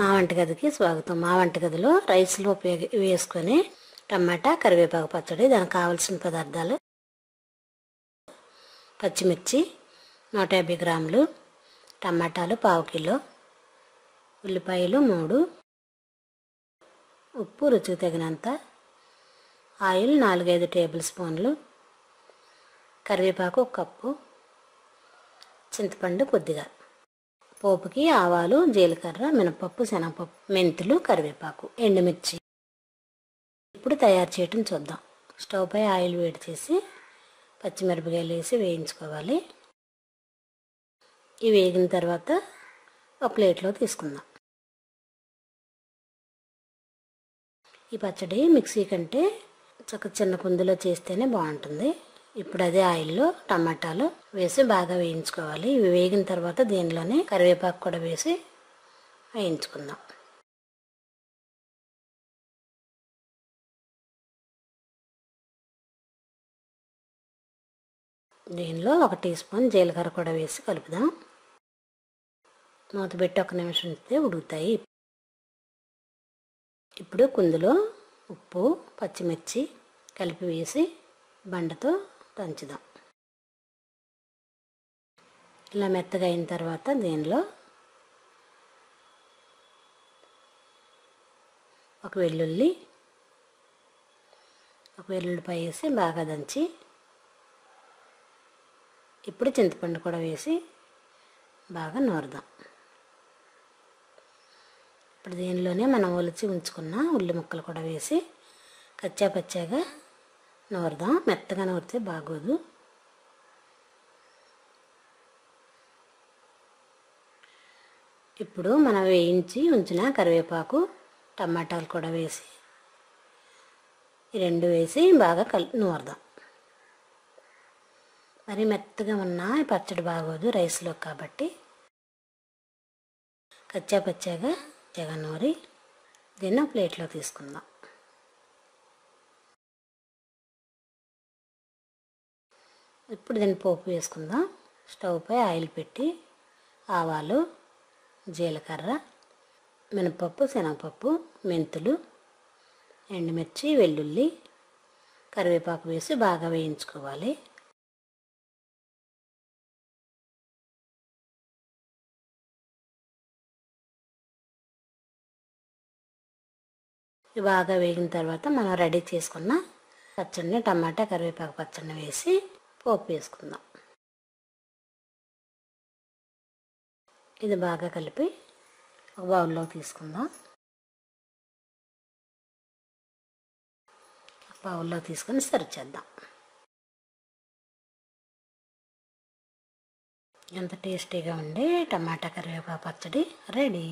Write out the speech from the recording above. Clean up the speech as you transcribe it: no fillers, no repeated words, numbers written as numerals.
మా వంటగదికి స్వాగతం. మా వంటగదిలో రైస్లో వేసుకొని టమాటా కరివేపాకు పచ్చడి. దానికి కావాల్సిన పదార్థాలు: పచ్చిమిర్చి 150 గ్రాములు, టమాటాలు 1/2 కిలో, ఉల్లిపాయలు 3, ఉప్పు రుచికి తగినంత, ఆయిల్ 4-5 టేబుల్ స్పూన్లు, కరివేపాకు 1 కప్పు, చింతపండు కొద్దిగా. పోపుకి ఆవాలు, జీలకర్ర, మినపప్పు, శనగపప్పు, మెంతులు, కరివేపాకు, ఎండుమిర్చి. ఇప్పుడు తయారు చేయటం చూద్దాం. స్టవ్ పై ఆయిల్ వేడి చేసి పచ్చిమిరపకాయలు వేసి వేయించుకోవాలి. ఇవి వేగిన తర్వాత ఒక ప్లేట్లో తీసుకుందాం. ఈ పచ్చడి మిక్సీ కంటే చిన్న కుందులో చేస్తేనే బాగుంటుంది. ఇప్పుడు అదే ఆయిల్లో టమాటాలు వేసి బాగా వేయించుకోవాలి. ఇవి వేగిన తర్వాత దీనిలోనే కరివేపాకు కూడా వేసి వేయించుకుందాం. దీనిలో 1 టీ స్పూన్ జీలకర్ర కూడా వేసి కలుపుదాం. మూత పెట్టి 1 నిమిషం ఉంచితే ఉడుకుతాయి. ఇప్పుడు కుందులో ఉప్పు, పచ్చిమిర్చి కలిపి వేసి బండతో దంచుదాం. ఇలా మెత్తగా అయిన తర్వాత దీనిలో ఒక వెల్లుల్లిపాయ వేసి బాగా దంచి, ఇప్పుడు చింతపండు కూడా వేసి బాగా నూరుదాం. ఇప్పుడు దీనిలోనే మనం ఒలిచి ఉంచుకున్న ఉల్లి ముక్కలు కూడా వేసి కచ్చా పచ్చాగా నూరుదాం. మెత్తగా నూరితే బాగోదు. ఇప్పుడు మనం వేయించి ఉంచిన కరివేపాకు, టమాటాలు కూడా వేసి ఈ రెండు వేసి బాగా నూరుదాం. మరి మెత్తగా ఉన్న పచ్చడి బాగోదు రైస్లో కాబట్టి కచ్చా పచ్చాగా నూరి దీన్ని ప్లేట్లో తీసుకుందాం. ఇప్పుడు దీన్ని పోపు వేసుకుందాం. స్టవ్ పై ఆయిల్ పెట్టి ఆవాలు, జీలకర్ర, మినపప్పు, శనగపప్పు, మెంతులు, ఎండుమిర్చి, వెల్లుల్లి, కరివేపాకు వేసి బాగా వేయించుకోవాలి. బాగా వేగిన తర్వాత మనం రెడీ చేసుకున్న పచ్చడిని, టమాటా కరివేపాకు పచ్చడిని వేసి పోపు వేసుకుందాం. ఇది బాగా కలిపి ఒక బౌల్లో తీసుకుందాం. బౌల్లో తీసుకొని సర్వ్ చేద్దాం. ఎంత టేస్టీగా ఉండే టమాటా కరివేపాకు పచ్చడి రెడీ.